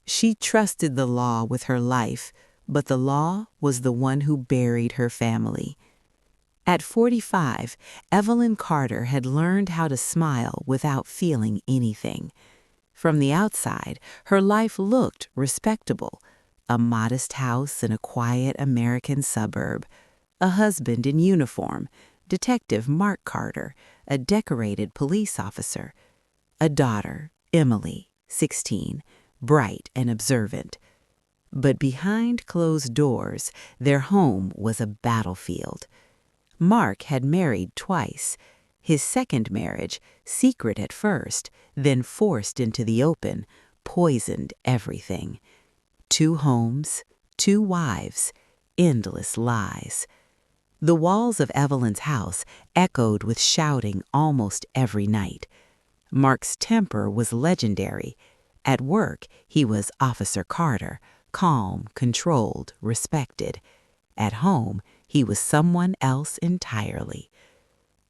She trusted the law with her life, but the law was the one who buried her family. At 45, Evelyn Carter had learned how to smile without feeling anything. From the outside, her life looked respectable. A modest house in a quiet American suburb, a husband in uniform, Detective Mark Carter, a decorated police officer, a daughter, Emily, 16, bright and observant. But behind closed doors, their home was a battlefield. Mark had married twice. His second marriage, secret at first, then forced into the open, poisoned everything. 2 homes, 2 wives, endless lies. The walls of Evelyn's house echoed with shouting almost every night. Mark's temper was legendary. At work, he was Officer Carter, calm, controlled, respected. At home, he was someone else entirely.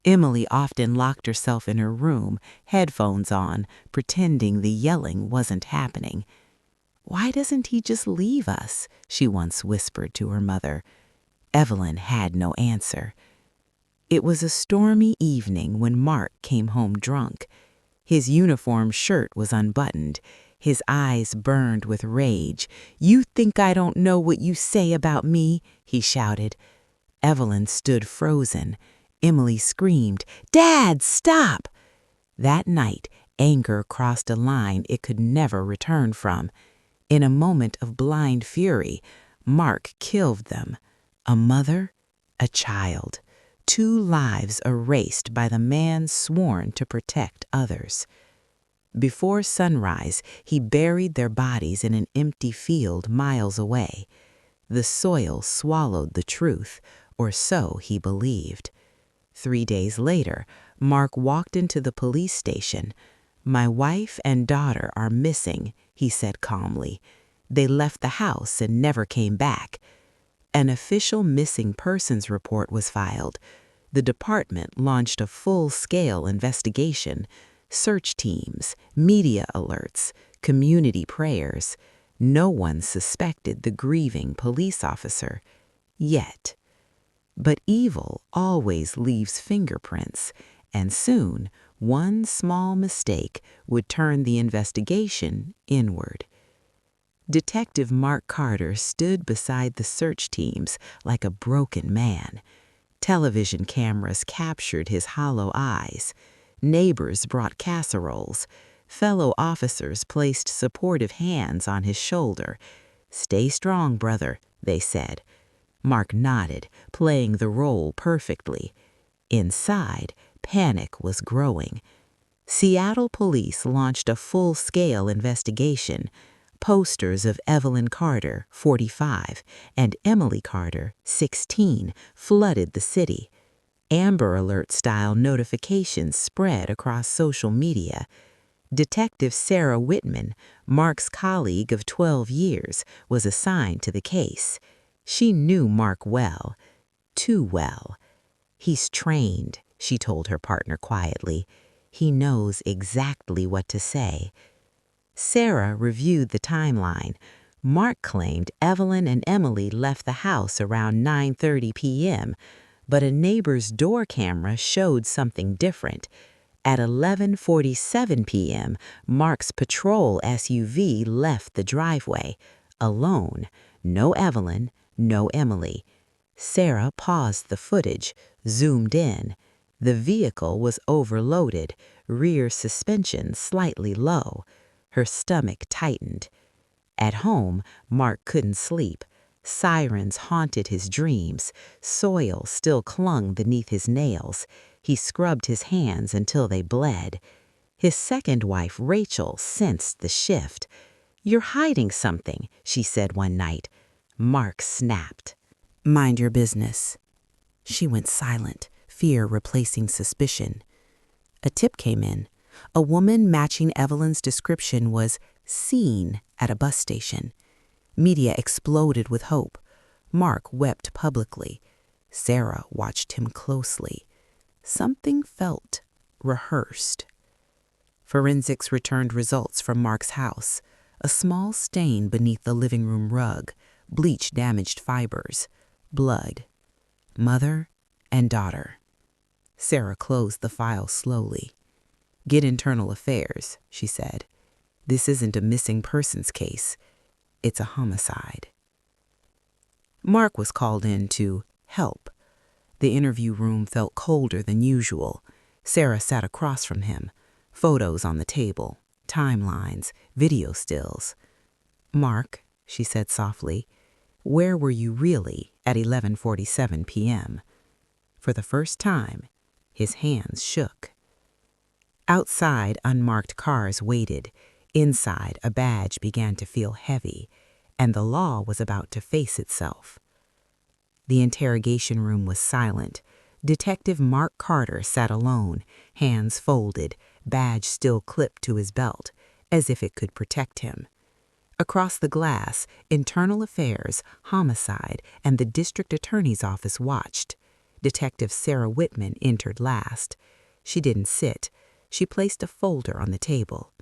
Emily often locked herself in her room, headphones on, pretending the yelling wasn't happening. "Why doesn't he just leave us?" she once whispered to her mother. Evelyn had no answer. It was a stormy evening when Mark came home drunk. His uniform shirt was unbuttoned. His eyes burned with rage. "You think I don't know what you say about me?" he shouted. Evelyn stood frozen. Emily screamed, "Dad, stop!" That night, anger crossed a line it could never return from. In a moment of blind fury, Mark killed them. A mother, a child. 2 lives erased by the man sworn to protect others. Before sunrise, he buried their bodies in an empty field miles away. The soil swallowed the truth, or so he believed. 3 days later, Mark walked into the police station. "My wife and daughter are missing," he said calmly. "They left the house and never came back." An official missing persons report was filed. The department launched a full-scale investigation. Search teams, media alerts, community prayers. No one suspected the grieving police officer. Yet. But evil always leaves fingerprints, and soon one small mistake would turn the investigation inward. Detective Mark Carter stood beside the search teams like a broken man. Television cameras captured his hollow eyes. Neighbors brought casseroles. Fellow officers placed supportive hands on his shoulder. "Stay strong, brother," they said. Mark nodded, playing the role perfectly. Inside, panic was growing. Seattle police launched a full-scale investigation. Posters of Evelyn Carter, 45, and Emily Carter, 16, flooded the city. Amber Alert-style notifications spread across social media. Detective Sarah Whitman, Mark's colleague of 12 years, was assigned to the case. She knew Mark well, too well. "He's trained," she told her partner quietly. "He knows exactly what to say." Sarah reviewed the timeline. Mark claimed Evelyn and Emily left the house around 9:30 p.m., but a neighbor's door camera showed something different. At 11:47 p.m., Mark's patrol SUV left the driveway, alone. No Evelyn, no Emily. Sarah paused the footage, zoomed in. The vehicle was overloaded, rear suspension slightly low. Her stomach tightened. At home, Mark couldn't sleep. Sirens haunted his dreams. Soil still clung beneath his nails. He scrubbed his hands until they bled. His second wife, Rachel, sensed the shift. "You're hiding something," she said one night. Mark snapped. "Mind your business." She went silent, fear replacing suspicion. A tip came in. A woman matching Evelyn's description was seen at a bus station. Media exploded with hope. Mark wept publicly. Sarah watched him closely. Something felt rehearsed. Forensics returned results from Mark's house. a small stain beneath the living room rug, bleach damaged fibers, blood. Mother and daughter. Sarah closed the file slowly. "Get internal affairs," she said. "This isn't a missing persons case. It's a homicide." Mark was called in to help. The interview room felt colder than usual. Sarah sat across from him, photos on the table, timelines, video stills. "Mark," she said softly, "where were you really at 11:47 p.m.? For the first time, his hands shook. Outside, unmarked cars waited. Inside, a badge began to feel heavy, and the law was about to face itself. The interrogation room was silent. Detective Mark Carter sat alone, hands folded, badge still clipped to his belt, as if it could protect him. Across the glass, Internal Affairs, Homicide, and the District Attorney's Office watched. Detective Sarah Whitman entered last. She didn't sit. She placed a folder on the table.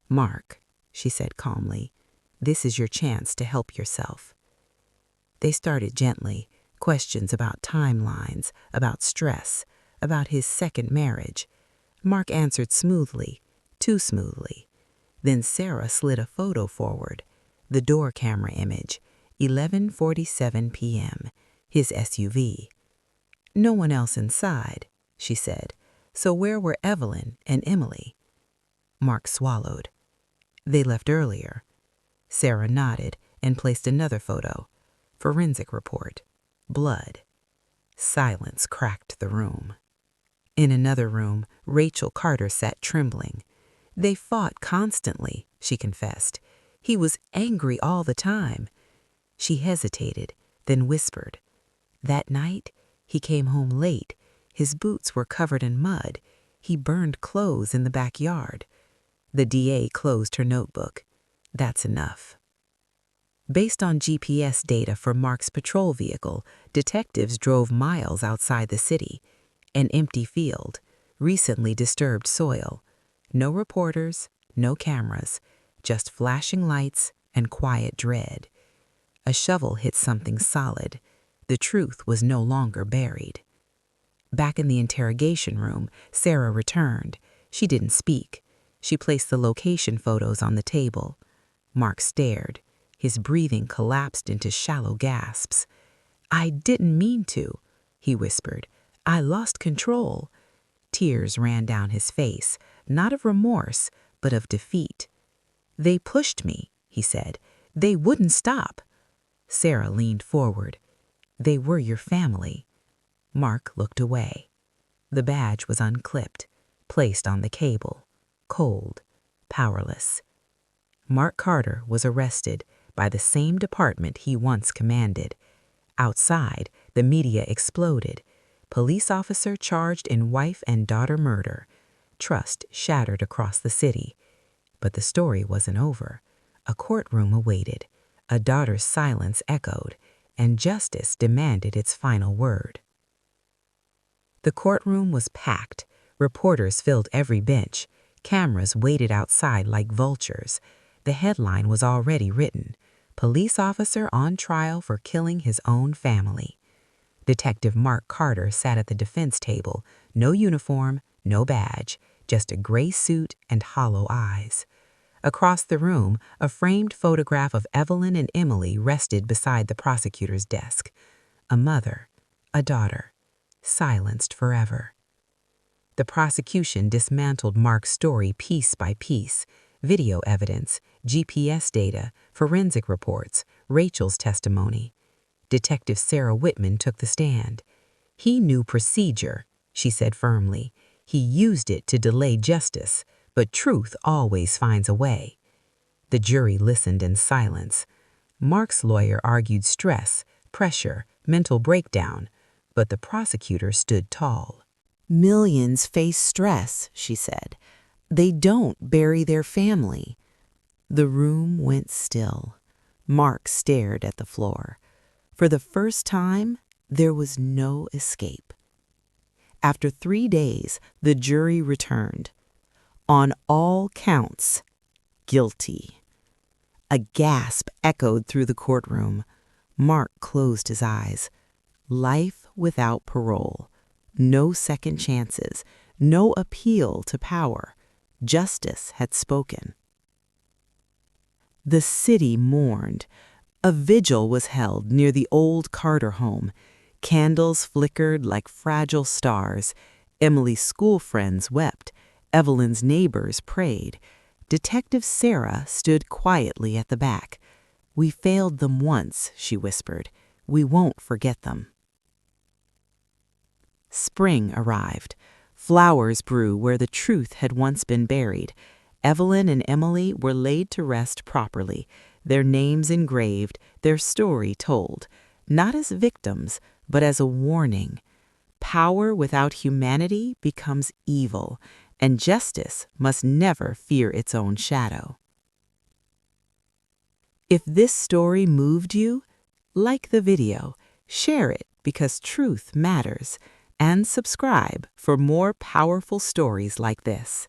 "Mark," she said calmly, "this is your chance to help yourself." They started gently, questions about timelines, about stress, about his second marriage. Mark answered smoothly, too smoothly. Then Sarah slid a photo forward, the door camera image, 11:47 p.m., his SUV. "No one else inside," she said. "So where were Evelyn and Emily?" Mark swallowed. "They left earlier." Sarah nodded and placed another photo. Forensic report. Blood. Silence cracked the room. In another room, Rachel Carter sat trembling. "They fought constantly," she confessed. "He was angry all the time." She hesitated, then whispered, "That night, he came home late. His boots were covered in mud. He burned clothes in the backyard." The DA closed her notebook. "That's enough." Based on GPS data for Mark's patrol vehicle, detectives drove miles outside the city. An empty field, recently disturbed soil. No reporters, no cameras, just flashing lights and quiet dread. A shovel hit something solid. The truth was no longer buried. Back in the interrogation room, Sarah returned. She didn't speak. She placed the location photos on the table. Mark stared. His breathing collapsed into shallow gasps. "I didn't mean to," he whispered. "I lost control." Tears ran down his face, not of remorse, but of defeat. "They pushed me," he said. "They wouldn't stop." Sarah leaned forward. "They were your family." Mark looked away. The badge was unclipped, placed on the cable, cold, powerless. Mark Carter was arrested by the same department he once commanded. Outside, the media exploded. Police officer charged in wife and daughter murder. Trust shattered across the city. But the story wasn't over. A courtroom awaited. A daughter's silence echoed, and justice demanded its final word. The courtroom was packed. Reporters filled every bench. Cameras waited outside like vultures. The headline was already written: "Police officer on trial for killing his own family." Detective Mark Carter sat at the defense table, no uniform, no badge, just a gray suit and hollow eyes. Across the room, a framed photograph of Evelyn and Emily rested beside the prosecutor's desk. A mother, a daughter, silenced forever. The prosecution dismantled Mark's story piece by piece. Video evidence, GPS data, forensic reports, Rachel's testimony. Detective Sarah Whitman took the stand. "He knew procedure," she said firmly. "He used it to delay justice, but truth always finds a way." The jury listened in silence. Mark's lawyer argued stress, pressure, mental breakdown, but the prosecutor stood tall. "Millions face stress," she said. "They don't bury their family." The room went still. Mark stared at the floor. For the first time, there was no escape. After 3 days, the jury returned. On all counts, guilty. A gasp echoed through the courtroom. Mark closed his eyes. Life without parole. No second chances. No appeal to power. Justice had spoken. The city mourned. A vigil was held near the old Carter home. Candles flickered like fragile stars. Emily's school friends wept. Evelyn's neighbors prayed. Detective Sarah stood quietly at the back. "We failed them once," she whispered. "We won't forget them." Spring arrived. Flowers grew where the truth had once been buried. Evelyn and Emily were laid to rest properly, their names engraved, their story told, not as victims, but as a warning. Power without humanity becomes evil, and justice must never fear its own shadow. If this story moved you, like the video, share it because truth matters, and subscribe for more powerful stories like this.